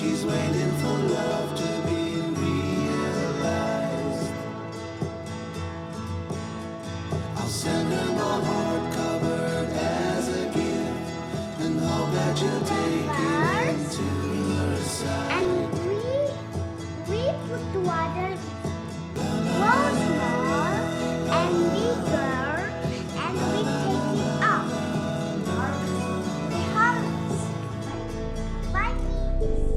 She's waiting for love to be realized. I'll send her my heart covered as a gift, and hope that you'll take it into her side. And we put water grow small and bigger, and we take it up. We harvest like this.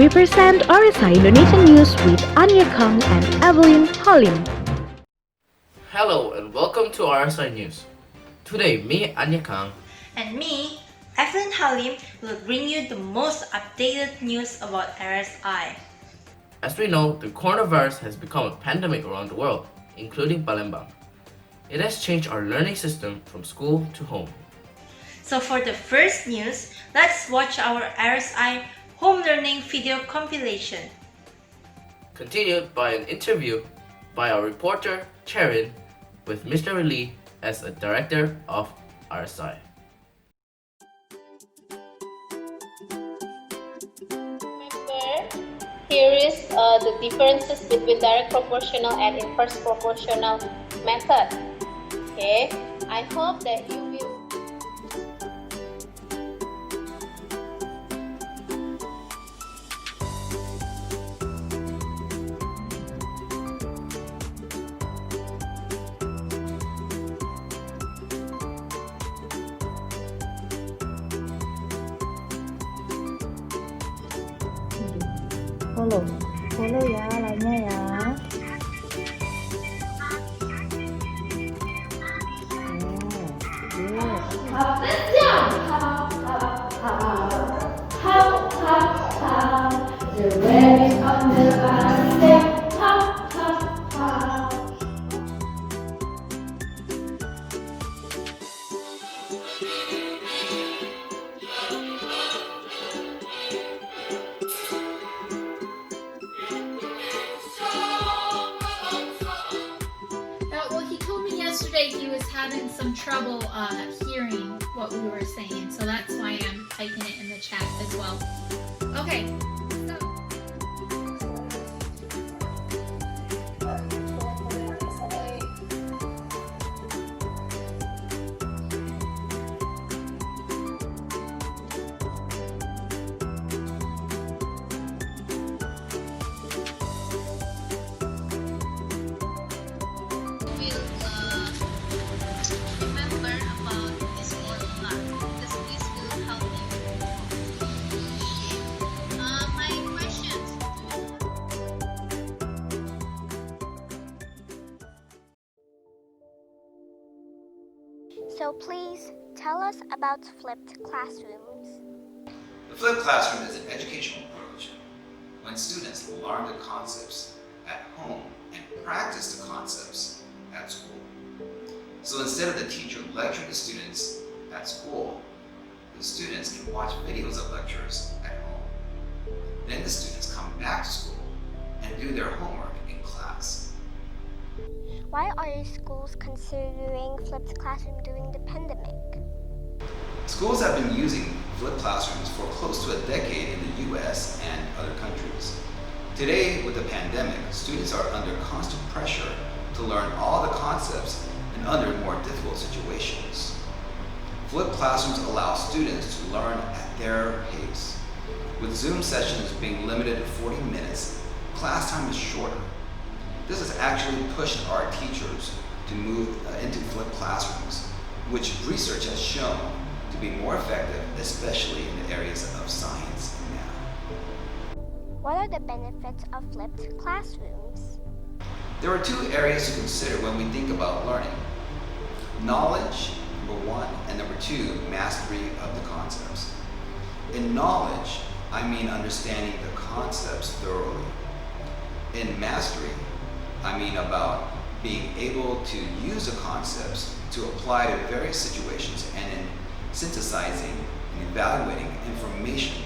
we present RSI Indonesian News with Anya Kang and Evelyn Halim. Hello and welcome to RSI News. Today, me, Anya Kang, and me, Evelyn Halim, will bring you the most updated news about RSI. As we know, the coronavirus has become a pandemic around the world, including Palembang. It has changed our learning system from school to home. So for the first news, let's watch our RSI home learning video compilation. Continued by an interview by our reporter, Cherin, with Mr. Lee as a director of RSI. Here is the differences between direct proportional and inverse proportional method. Okay, I hope that you will. Follow ya, lainnya ya. The rabbit on the basket, hop, hop, hop. Well, he told me yesterday he was having some trouble hearing what we were saying, so that's why I'm typing it in the chat as well. Okay. Remember about this formula because this will help you. My questions. So please tell us about flipped classrooms. The flipped classroom is an educational approach when students learn the concepts at home and practice the concepts at school. So instead of the teacher lecturing the students at school, the students can watch videos of lectures at home. Then the students come back to school and do their homework in class. Why are schools considering flipped classroom during the pandemic? Schools have been using flipped classrooms for close to a decade in the US and other countries. Today, with the pandemic, students are under constant pressure to learn all the concepts and under more difficult situations. Flipped classrooms allow students to learn at their pace. With Zoom sessions being limited to 40 minutes, class time is shorter. This has actually pushed our teachers to move into flipped classrooms, which research has shown to be more effective, especially in the areas of science and math. What are the benefits of flipped classrooms? There are two areas to consider when we think about learning. Knowledge, number one, and number two, mastery of the concepts. In knowledge, I mean understanding the concepts thoroughly. In mastery, I mean about being able to use the concepts to apply to various situations and in synthesizing and evaluating information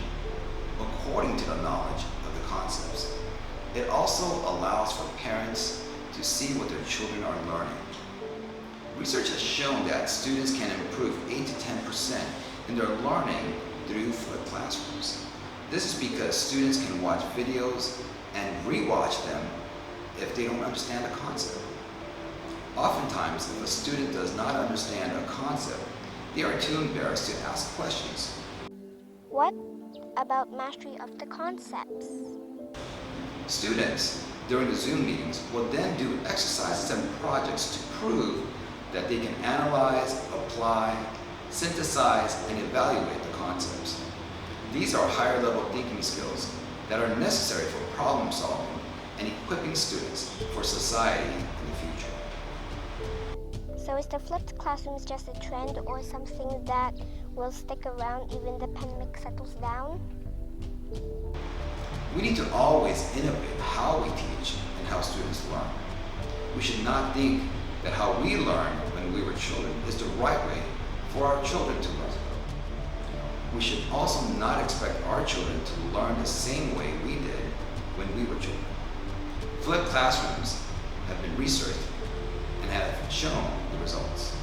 according to the knowledge of the concepts. It also allows for parents to see what their children are learning. Research has shown that students can improve 8 to 10% in their learning through flipped classrooms. This is because students can watch videos and rewatch them if they don't understand a concept. Oftentimes, if a student does not understand a concept, they are too embarrassed to ask questions. What about mastery of the concepts? Students, during the Zoom meetings, will then do exercises and projects to prove that they can analyze, apply, synthesize, and evaluate the concepts. These are higher level thinking skills that are necessary for problem solving and equipping students for society in the future. So is the flipped classrooms just a trend or something that will stick around even the pandemic settles down? We need to always innovate how we teach and how students learn. We should not think that how we learned when we were children is the right way for our children to learn. We should also not expect our children to learn the same way we did when we were children. Flipped classrooms have been researched and have shown the results.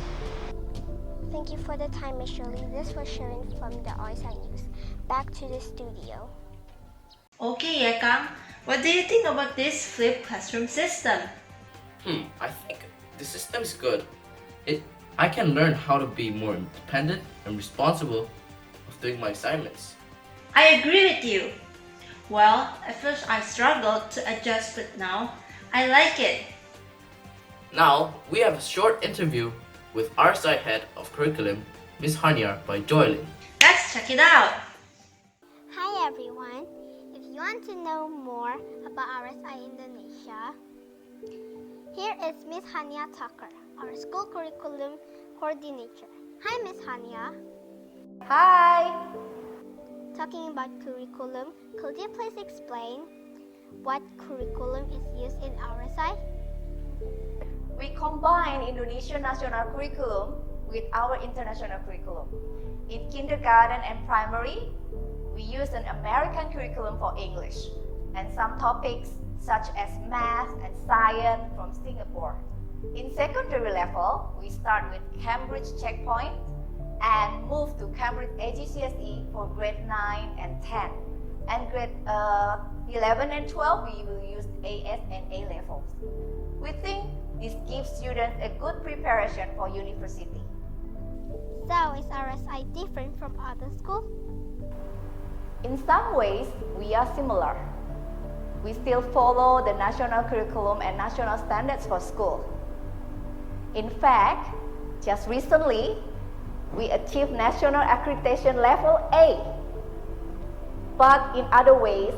Thank you for the time, Ms. Shirley. This was Sharon from the RSI News. Back to the studio. Okay, Ekang, what do you think about this flipped classroom system? I think the system is good. I can learn how to be more independent and responsible of doing my assignments. I agree with you. Well, at first I struggled to adjust, but now I like it. Now, we have a short interview with RSI Head of Curriculum, Ms. Hania by Joylyn. Let's check it out. Hi everyone. If you want to know more about RSI Indonesia, here is Ms. Hania Tucker, our school curriculum coordinator. Hi Ms. Hania. Hi! Talking about curriculum, could you please explain what curriculum is used in RSI? We combine Indonesian national curriculum with our international curriculum. In kindergarten and primary, we use an American curriculum for English and some topics such as math and science from Singapore. In secondary level, we start with Cambridge Checkpoint and move to Cambridge AGCSE for grade 9 and 10. And grade 11 and 12, we will use AS and A levels. We think this gives students a good preparation for university. So, is RSI different from other schools? In some ways, we are similar. We still follow the national curriculum and national standards for school. In fact, just recently, we achieved national accreditation level A. But in other ways,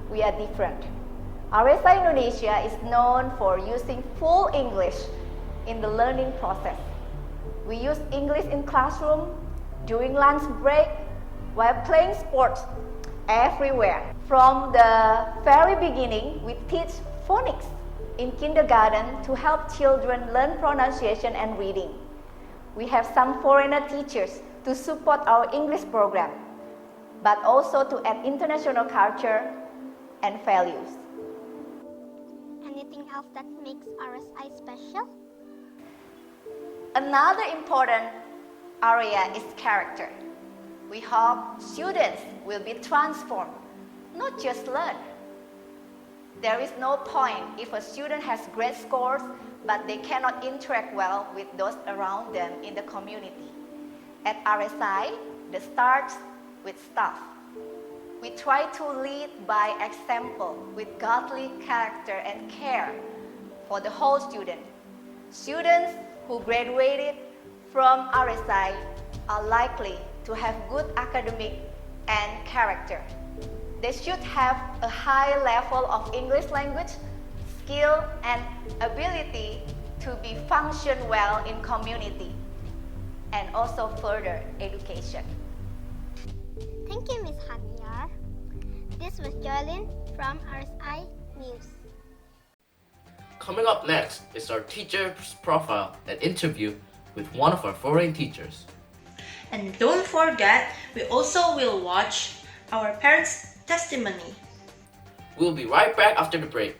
we are different. RSI Indonesia is known for using full English in the learning process. We use English in classroom, during lunch break, while playing sports, everywhere. From the very beginning, we teach phonics in kindergarten to help children learn pronunciation and reading. We have some foreigner teachers to support our English program, but also to add international culture and values. Anything else that makes RSI special? Another important area is character. We hope students will be transformed, not just learn. There is no point if a student has great scores but they cannot interact well with those around them in the community. At RSI, the starts with staff. We try to lead by example with godly character and care for the whole student. Students who graduated from RSI are likely to have good academic and character. They should have a high level of English language, skill and ability to be function well in community and also further education. Thank you, Ms. Haniar. This was Jolyn from RSI News. Coming up next is our teacher's profile and interview with one of our foreign teachers. And don't forget, we also will watch our parents' testimony. We'll be right back after the break.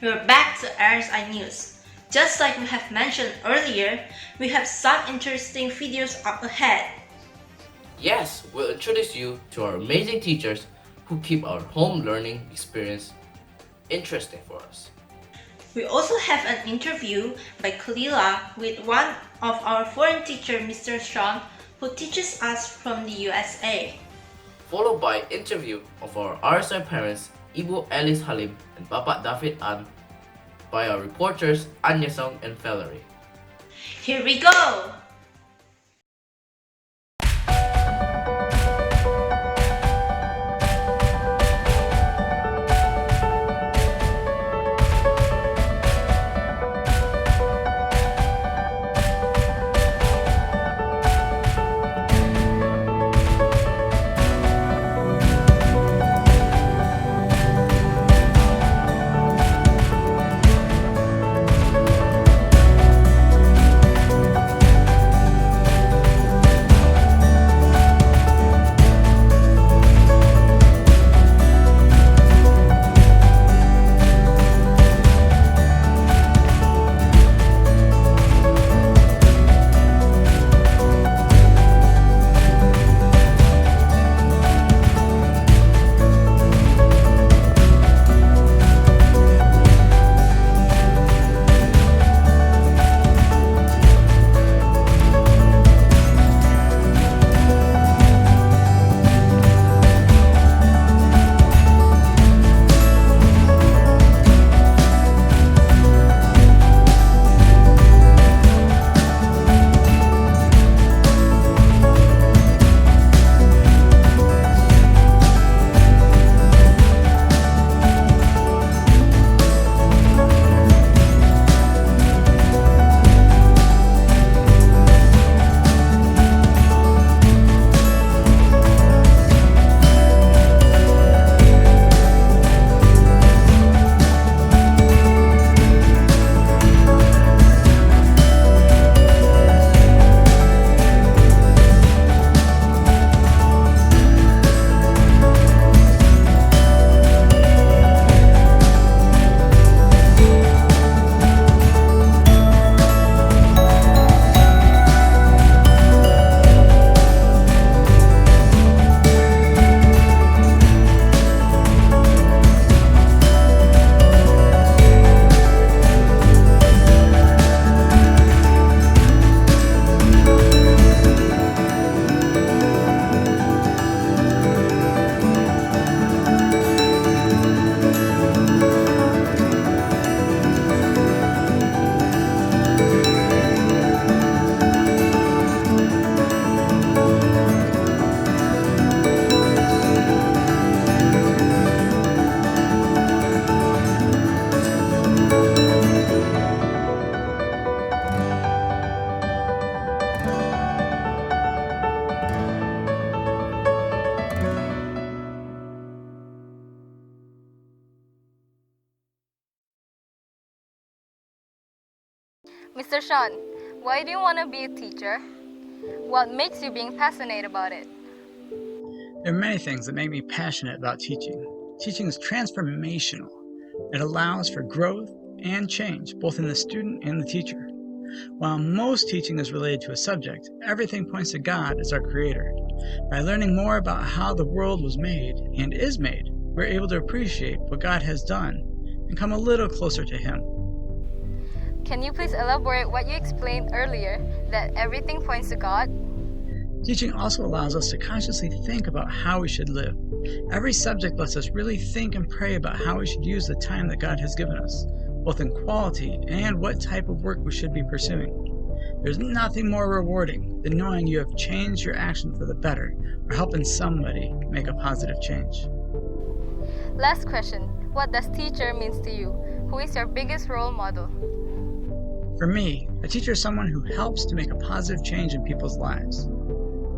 We're back to RSI News. Just like we have mentioned earlier, we have some interesting videos up ahead. Yes, we'll introduce you to our amazing teachers who keep our home learning experience interesting for us. We also have an interview by Kalila with one of our foreign teacher, Mr. Sean, who teaches us from the USA. Followed by interview of our RSI parents, Ibu Alice Halim and Bapak David An, by our reporters Anya Song and Valerie. Here we go! Mr. Sean, why do you want to be a teacher? What makes you being passionate about it? There are many things that make me passionate about teaching. Teaching is transformational. It allows for growth and change, both in the student and the teacher. While most teaching is related to a subject, everything points to God as our creator. By learning more about how the world was made and is made, we're able to appreciate what God has done and come a little closer to Him. Can you please elaborate what you explained earlier, that everything points to God? Teaching also allows us to consciously think about how we should live. Every subject lets us really think and pray about how we should use the time that God has given us, both in quality and what type of work we should be pursuing. There's nothing more rewarding than knowing you have changed your action for the better or helping somebody make a positive change. Last question, what does teacher means to you? Who is your biggest role model? For me, a teacher is someone who helps to make a positive change in people's lives.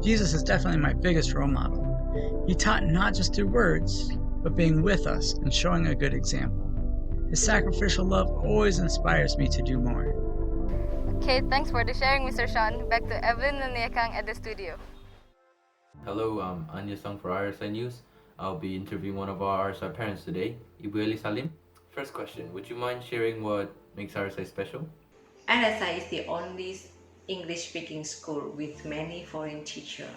Jesus is definitely my biggest role model. He taught not just through words, but being with us and showing a good example. His sacrificial love always inspires me to do more. Okay, thanks for the sharing, Mr. Sean. Back to Evelyn and Niekang at the studio. Hello, I'm Anya Song for RSI News. I'll be interviewing one of our RSI parents today, Ibu Eli Salim. First question, would you mind sharing what makes RSI special? RSI is the only English-speaking school with many foreign teachers,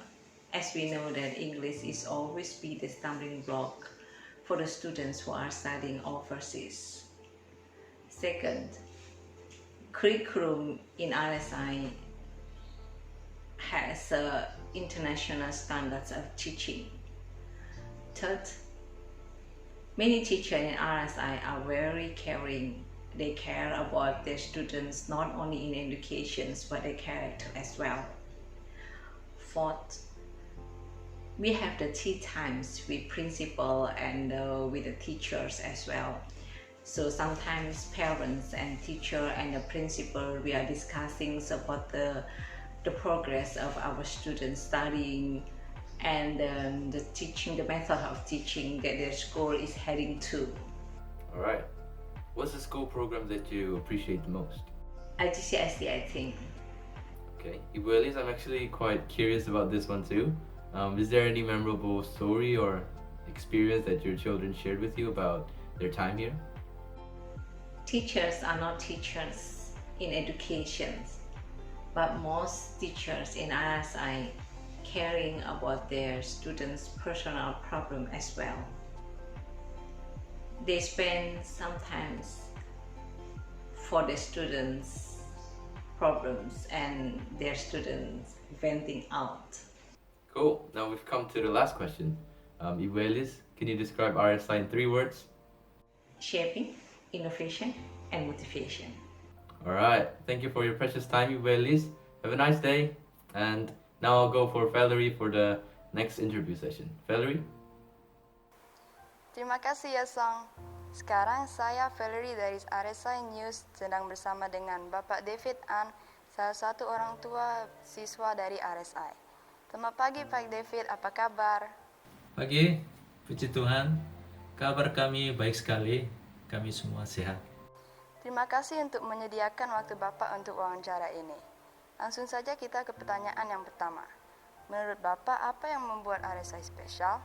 as we know that English is always be the stumbling block for the students who are studying overseas. Second, curriculum in RSI has international standards of teaching. Third, many teachers in RSI are very caring. They care about their students not only in education but their character as well. Fourth, we have the tea times with principal and with the teachers as well. So sometimes parents and teacher and the principal, we are discussing about the progress of our students studying and the teaching, the method of teaching that their school is heading to. All right. What's the school program that you appreciate the most? IGCSE, I think. Okay. Ibu Elise, I'm actually quite curious about this one too. Is there any memorable story or experience that your children shared with you about their time here? Teachers are not teachers in education, but most teachers in RSI caring about their students' personal problem as well. They spend sometimes for the students' problems and their students venting out. Cool. Now we've come to the last question. Ibu Elise, can you describe RSI in 3 words? Shaping, innovation, and motivation. All right. Thank you for your precious time, Ibu Elise. Have a nice day. And now I'll go for Valerie for the next interview session. Valerie? Terima kasih ya Song. Sekarang saya Valerie dari RSI News sedang bersama dengan Bapak David An, salah satu orang tua siswa dari RSI. Selamat pagi Pak David, apa kabar? Pagi, puji Tuhan. Kabar kami baik sekali, kami semua sehat. Terima kasih untuk menyediakan waktu Bapak untuk wawancara ini. Langsung saja kita ke pertanyaan yang pertama. Menurut Bapak, apa yang membuat RSI spesial?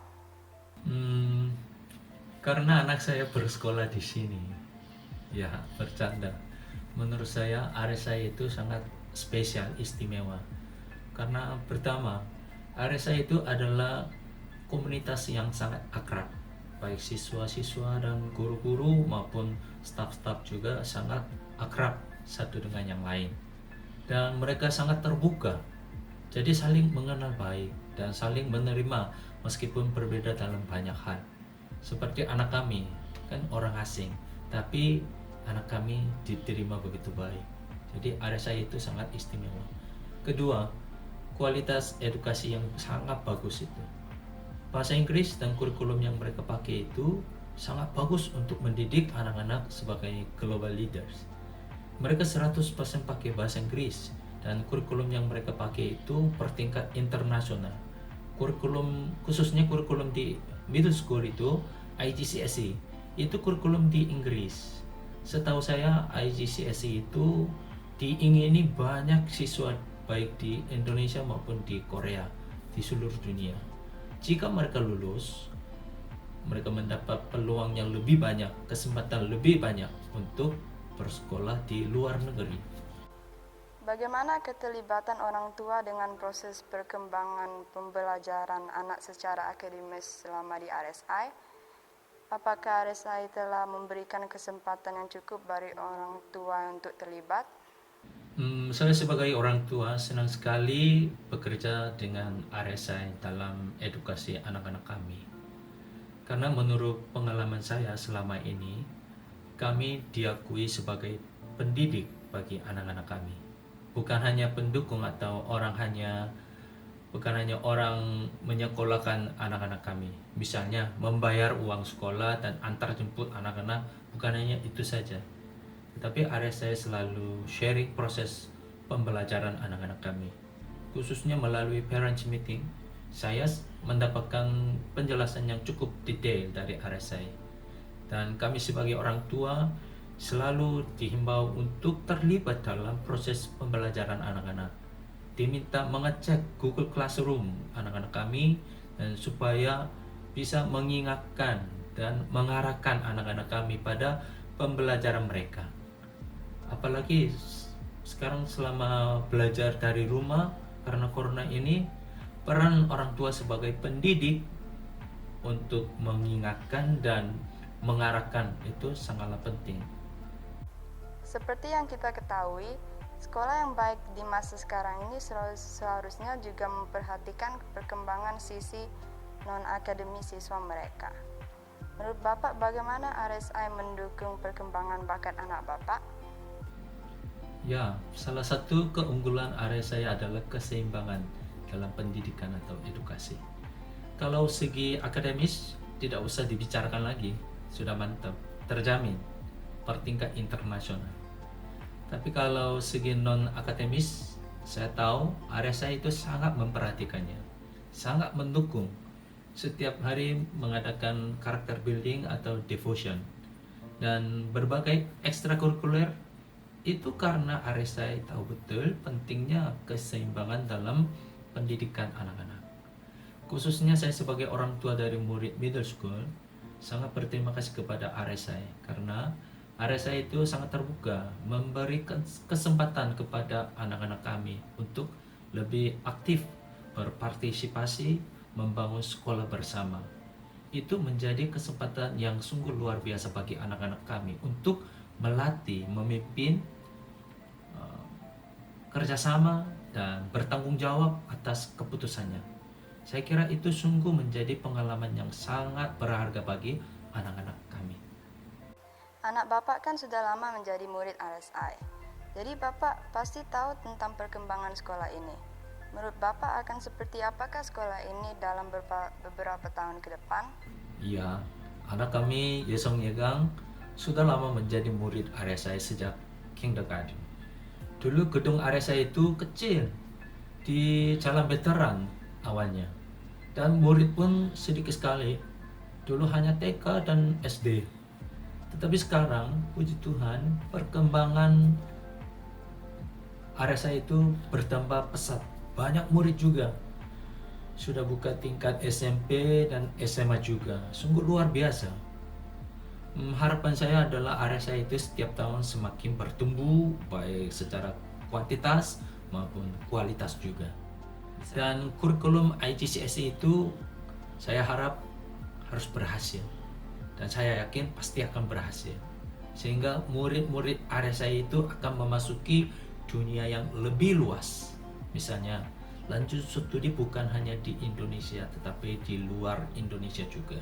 Karena anak saya bersekolah di sini. Ya, bercanda. Menurut saya RSI itu sangat spesial, istimewa. Karena pertama, RSI itu adalah komunitas yang sangat akrab. Baik siswa-siswa dan guru-guru maupun staf-staf juga sangat akrab satu dengan yang lain. Dan mereka sangat terbuka. Jadi saling mengenal baik dan saling menerima meskipun berbeda dalam banyak hal. Seperti anak kami, kan orang asing, tapi anak kami diterima begitu baik. Jadi RSI itu sangat istimewa. Kedua, kualitas edukasi yang sangat bagus itu. Bahasa Inggris dan kurikulum yang mereka pakai itu sangat bagus untuk mendidik anak-anak sebagai global leaders. Mereka 100% pakai bahasa Inggris dan kurikulum yang mereka pakai itu bertingkat internasional. Kurikulum, khususnya kurikulum di middle school itu IGCSE, itu kurikulum di Inggris. Setahu saya IGCSE itu diingini banyak siswa baik di Indonesia maupun di Korea, di seluruh dunia. Jika mereka lulus, mereka mendapat peluang yang lebih banyak, kesempatan lebih banyak untuk bersekolah di luar negeri. Bagaimana keterlibatan orang tua dengan proses perkembangan pembelajaran anak secara akademis selama di RSI? Apakah RSI telah memberikan kesempatan yang cukup bagi orang tua untuk terlibat? Saya sebagai orang tua senang sekali bekerja dengan RSI dalam edukasi anak-anak kami. Karena menurut pengalaman saya selama ini, kami diakui sebagai pendidik bagi anak-anak kami. Bukan hanya pendukung atau bukan hanya orang menyekolahkan anak-anak kami. Misalnya membayar uang sekolah dan antar jemput anak-anak, bukan hanya itu saja. Tetapi RSI selalu sharing proses pembelajaran anak-anak kami. Khususnya melalui parents meeting, saya mendapatkan penjelasan yang cukup detail dari RSI. Dan kami sebagai orang tua selalu dihimbau untuk terlibat dalam proses pembelajaran anak-anak. Diminta mengecek Google Classroom anak-anak kami dan supaya bisa mengingatkan dan mengarahkan anak-anak kami pada pembelajaran mereka. Apalagi sekarang selama belajar dari rumah karena corona ini, peran orang tua sebagai pendidik untuk mengingatkan dan mengarahkan itu sangatlah penting. Seperti yang kita ketahui, sekolah yang baik di masa sekarang ini seharusnya juga memperhatikan perkembangan sisi non-akademik siswa mereka. Menurut Bapak, bagaimana RSI mendukung perkembangan bakat anak Bapak? Ya, salah satu keunggulan RSI adalah keseimbangan dalam pendidikan atau edukasi. Kalau segi akademis tidak usah dibicarakan lagi, sudah mantap, terjamin per tingkat internasional. Tapi kalau segi non-akademis, saya tahu RSI itu sangat memperhatikannya, sangat mendukung. Setiap hari mengadakan karakter building atau devotion dan berbagai ekstrakurikuler itu karena RSI tahu betul pentingnya keseimbangan dalam pendidikan anak-anak. Khususnya saya sebagai orang tua dari murid middle school sangat berterima kasih kepada RSI karena RSI itu sangat terbuka memberikan kesempatan kepada anak-anak kami untuk lebih aktif berpartisipasi membangun sekolah bersama. Itu menjadi kesempatan yang sungguh luar biasa bagi anak-anak kami untuk melatih, memimpin kerjasama dan bertanggung jawab atas keputusannya. Saya kira itu sungguh menjadi pengalaman yang sangat berharga bagi anak-anak kami. Anak Bapak kan sudah lama menjadi murid RSI, jadi Bapak pasti tahu tentang perkembangan sekolah ini. Menurut Bapak akan seperti apakah sekolah ini dalam beberapa tahun ke depan? Iya, anak kami Yesong Yegang sudah lama menjadi murid RSI sejak kindergarten. Dulu gedung RSI itu kecil di Jalan Veteran awalnya, dan murid pun sedikit sekali. Dulu hanya TK dan SD. Tetapi sekarang, puji Tuhan, perkembangan RSI itu bertambah pesat. Banyak murid juga. Sudah buka tingkat SMP dan SMA juga. Sungguh luar biasa. Harapan saya adalah RSI itu setiap tahun semakin bertumbuh, baik secara kuantitas maupun kualitas juga. Dan kurikulum IGCSE itu saya harap harus berhasil. Dan saya yakin pasti akan berhasil. Sehingga murid-murid RSI itu akan memasuki dunia yang lebih luas. Misalnya, lanjut studi bukan hanya di Indonesia, tetapi di luar Indonesia juga.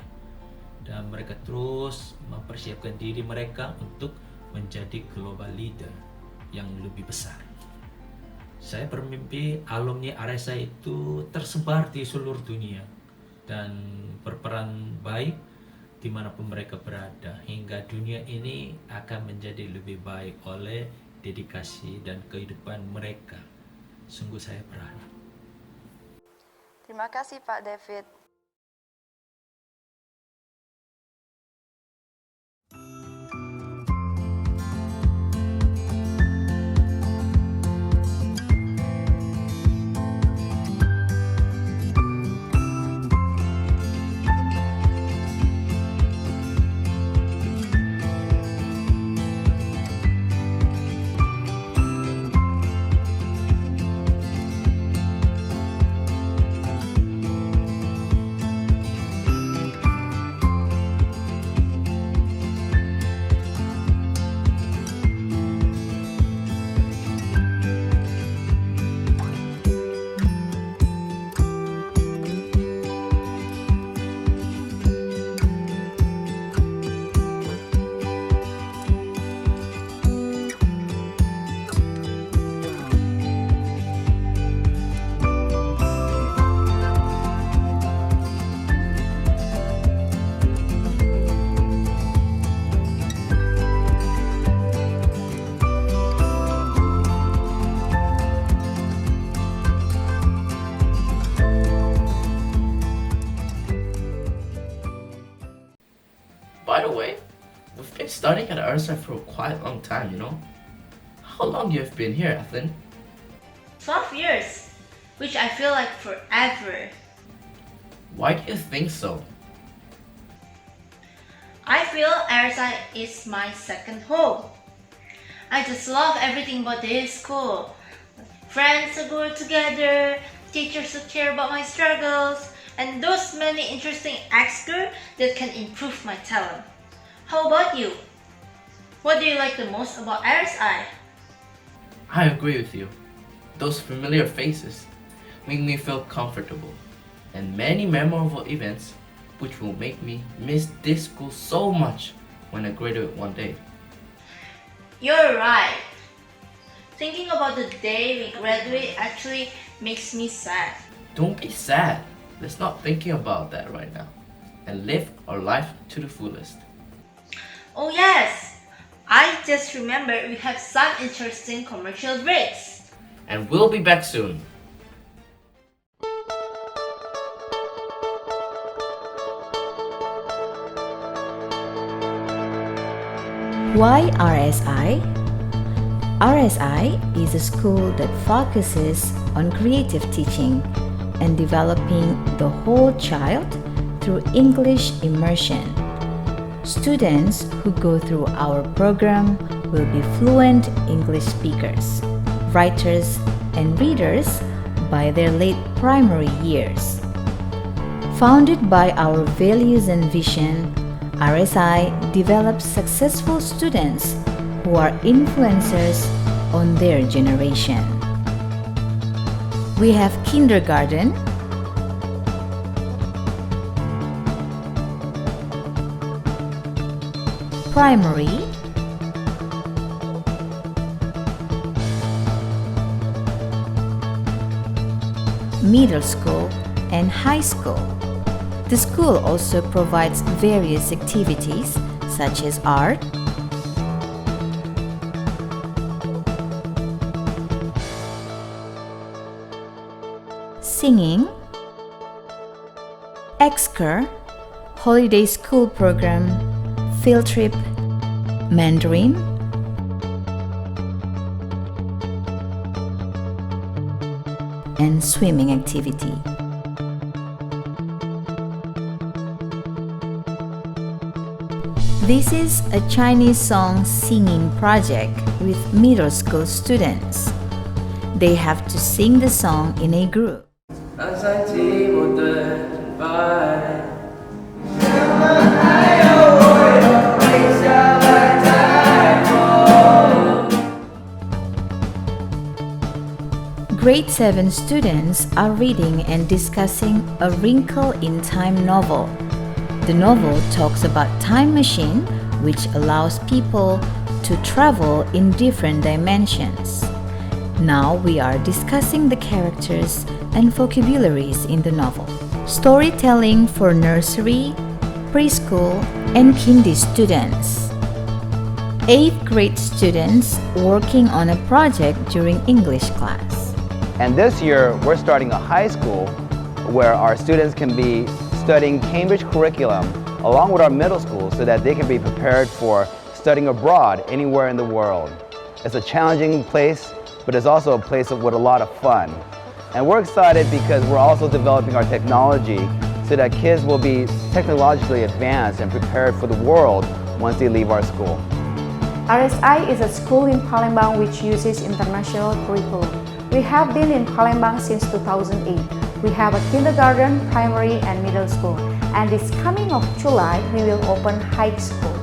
Dan mereka terus mempersiapkan diri mereka untuk menjadi global leader yang lebih besar. Saya bermimpi alumni RSI itu tersebar di seluruh dunia dan berperan baik dimanapun mereka berada, hingga dunia ini akan menjadi lebih baik oleh dedikasi dan kehidupan mereka. Sungguh saya berharap. Terima kasih Pak David. By the way, we've been studying at RSI for quite a long time, you know? How long you have been here, Ethan? 12 years, which I feel like forever. Why do you think so? I feel RSI is my second home. I just love everything about this school. Friends who grow together, teachers who care about my struggles, and those many interesting extracurriculars that can improve my talent. How about you? What do you like the most about RSI? I agree with you. Those familiar faces make me feel comfortable, and many memorable events which will make me miss this school so much when I graduate one day. You're right. Thinking about the day we graduate actually makes me sad. Don't be sad. Let's not thinking about that right now and live our life to the fullest. Oh yes! I just remember we have some interesting commercial breaks. And we'll be back soon. Why RSI? RSI is a school that focuses on creative teaching and developing the whole child through English immersion. Students who go through our program will be fluent English speakers, writers, and readers by their late primary years. Founded by our values and vision, RSI develops successful students who are influencers on their generation. We have kindergarten, primary, middle school, and high school. The school also provides various activities such as art, singing, excur, holiday school program, field trip, Mandarin, and swimming activity. This is a Chinese song singing project with middle school students. They have to sing the song in a group. Grade 7 students are reading and discussing A Wrinkle in Time novel. The novel talks about time machine, which allows people to travel in different dimensions. Now we are discussing the characters and vocabularies in the novel. Storytelling for nursery, preschool, and kindy students. 8th grade students working on a project during English class. And this year, we're starting a high school where our students can be studying Cambridge curriculum along with our middle school so that they can be prepared for studying abroad anywhere in the world. It's a challenging place, but it's also a place with a lot of fun. And we're excited because we're also developing our technology so that kids will be technologically advanced and prepared for the world once they leave our school. RSI is a school in Palembang which uses international curriculum. We have been in Palembang since 2008. We have a kindergarten, primary, and middle school. And this coming of July, we will open high school.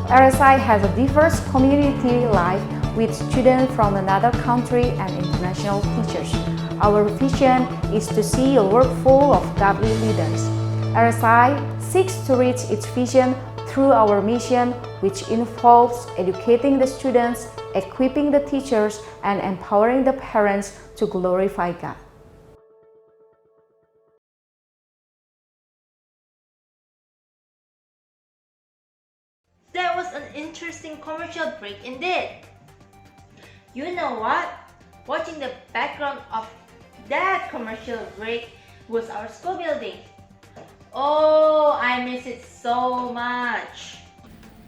RSI has a diverse community life with students from another country and international teachers. Our vision is to see a world full of godly leaders. RSI seeks to reach its vision through our mission, which involves educating the students, equipping the teachers, and empowering the parents to glorify God. That was an interesting commercial break indeed. You know what? Watching the background of that commercial break was our school building. Oh, I miss it so much.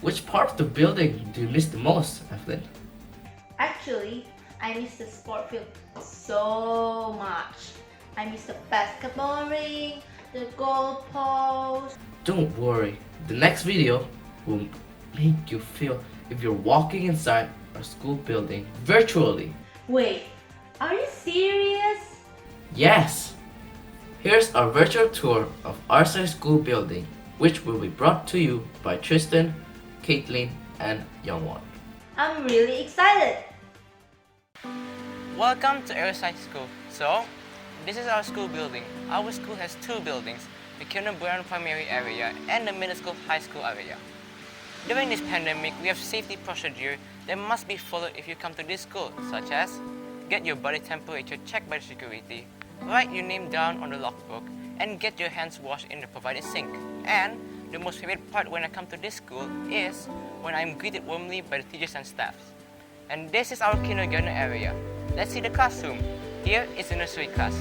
Which part of the building do you miss the most, Evelyn? Actually, I miss the sport field so much. I miss the basketball ring, the goal post. Don't worry, the next video will make you feel if you're walking inside our school building virtually. Wait, are you serious? Yes! Here's our virtual tour of RSI School Building, which will be brought to you by Tristan, Caitlin, and Youngwon. I'm really excited. Welcome to RSI School. So, this is our school building. Our school has two buildings, the kindergarten primary area and the middle school high school area. During this pandemic, we have safety procedure that must be followed if you come to this school, such as get your body temperature checked by the security, write your name down on the logbook, and get your hands washed in the provided sink. And the most favorite part when I come to this school is when I'm greeted warmly by the teachers and staffs. And this is our kindergarten area. Let's see the classroom. Here is the nursery class.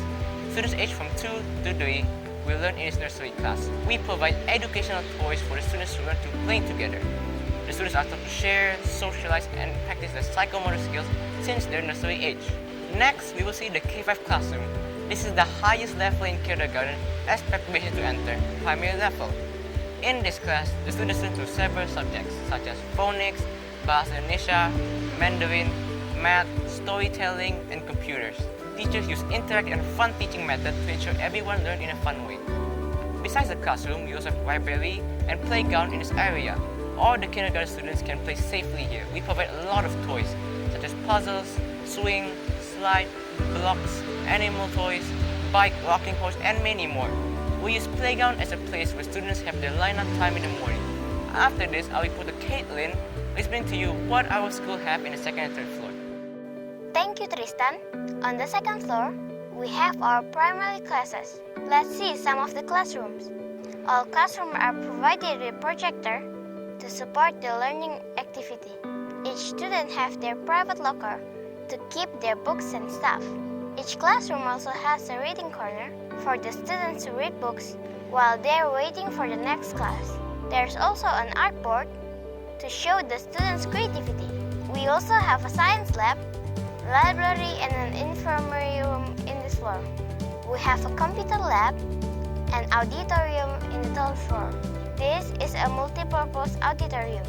Students aged from 2 to 3 will learn in this nursery class. We provide educational toys for the students to learn to play together. The students are taught to share, socialize, and practice their psychomotor skills since their nursery age. Next, we will see the K5 classroom. This is the highest level in kindergarten as preparation to enter primary level. In this class, the students learn through several subjects such as phonics, Bahasa Indonesia, Mandarin, math, storytelling, and computers. Teachers use interactive and fun teaching methods to ensure everyone learns in a fun way. Besides the classroom, we also have library and playground in this area. All the kindergarten students can play safely here. We provide a lot of toys, such as puzzles, swing, slide, blocks, animal toys, bike, rocking horse, and many more. We use playground as a place where students have their line-up time in the morning. After this, I'll report to Caitlin, explain to you what our school have in the second and third floor. Thank you, Tristan. On the second floor, we have our primary classes. Let's see some of the classrooms. All classrooms are provided with a projector to support the learning activity. Each student have their private locker to keep their books and stuff. Each classroom also has a reading corner for the students to read books while they're waiting for the next class. There's also an art board to show the students' creativity. We also have a science lab, library, and an infirmary room in this floor. We have a computer lab and auditorium in the third floor. This is a multi-purpose auditorium.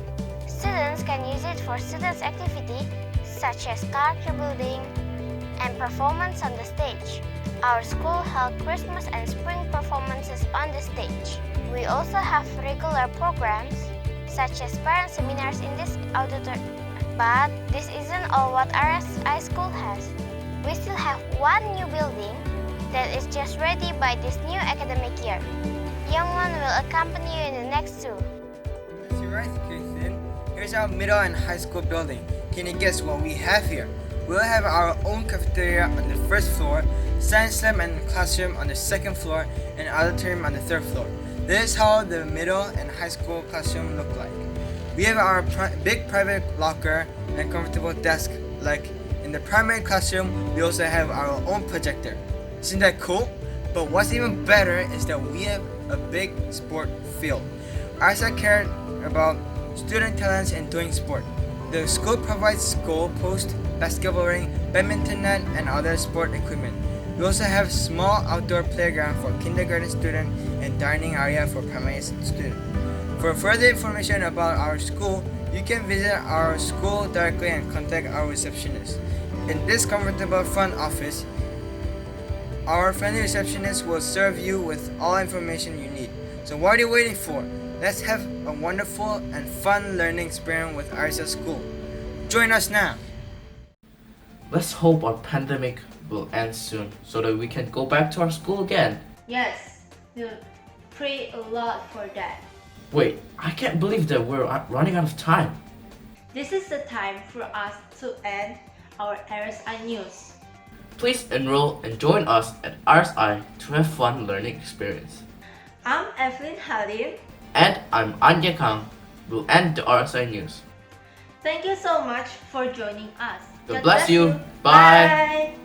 Students can use it for students' activity such as character building and performance on the stage. Our school held Christmas and spring performances on the stage. We also have regular programs such as parent seminars in this auditorium. But this isn't all what RSI school has. We still have one new building that is just ready by this new academic year. Youngwon will accompany you in the next two. You're right, Kristen. Here's our middle and high school building. Can you guess what we have here? We'll have our own cafeteria on the first floor, science lab and classroom on the second floor, and auditorium on the third floor. This is how the middle and high school classroom look like. We have our big private locker and comfortable desk. Like in the primary classroom, we also have our own projector. Isn't that cool? But what's even better is that we have a big sport field. RSI care about student talents and doing sport. The school provides goal post, basketball ring, badminton net, and other sport equipment. We also have small outdoor playground for kindergarten students and dining area for primary students. For further information about our school, you can visit our school directly and contact our receptionist. In this comfortable front office, our friendly receptionist will serve you with all information you need. So what are you waiting for? Let's have a wonderful and fun learning experience with RSI School. Join us now! Let's hope our pandemic will end soon so that we can go back to our school again. Yes, we'll pray a lot for that. Wait, I can't believe that we're running out of time. This is the time for us to end our RSI news. Please enroll and join us at RSI to have fun learning experience. I'm Evelyn Halim. And I'm Anya Kang. We'll end the RSI news. Thank you so much for joining us. God bless you. Bye. Bye.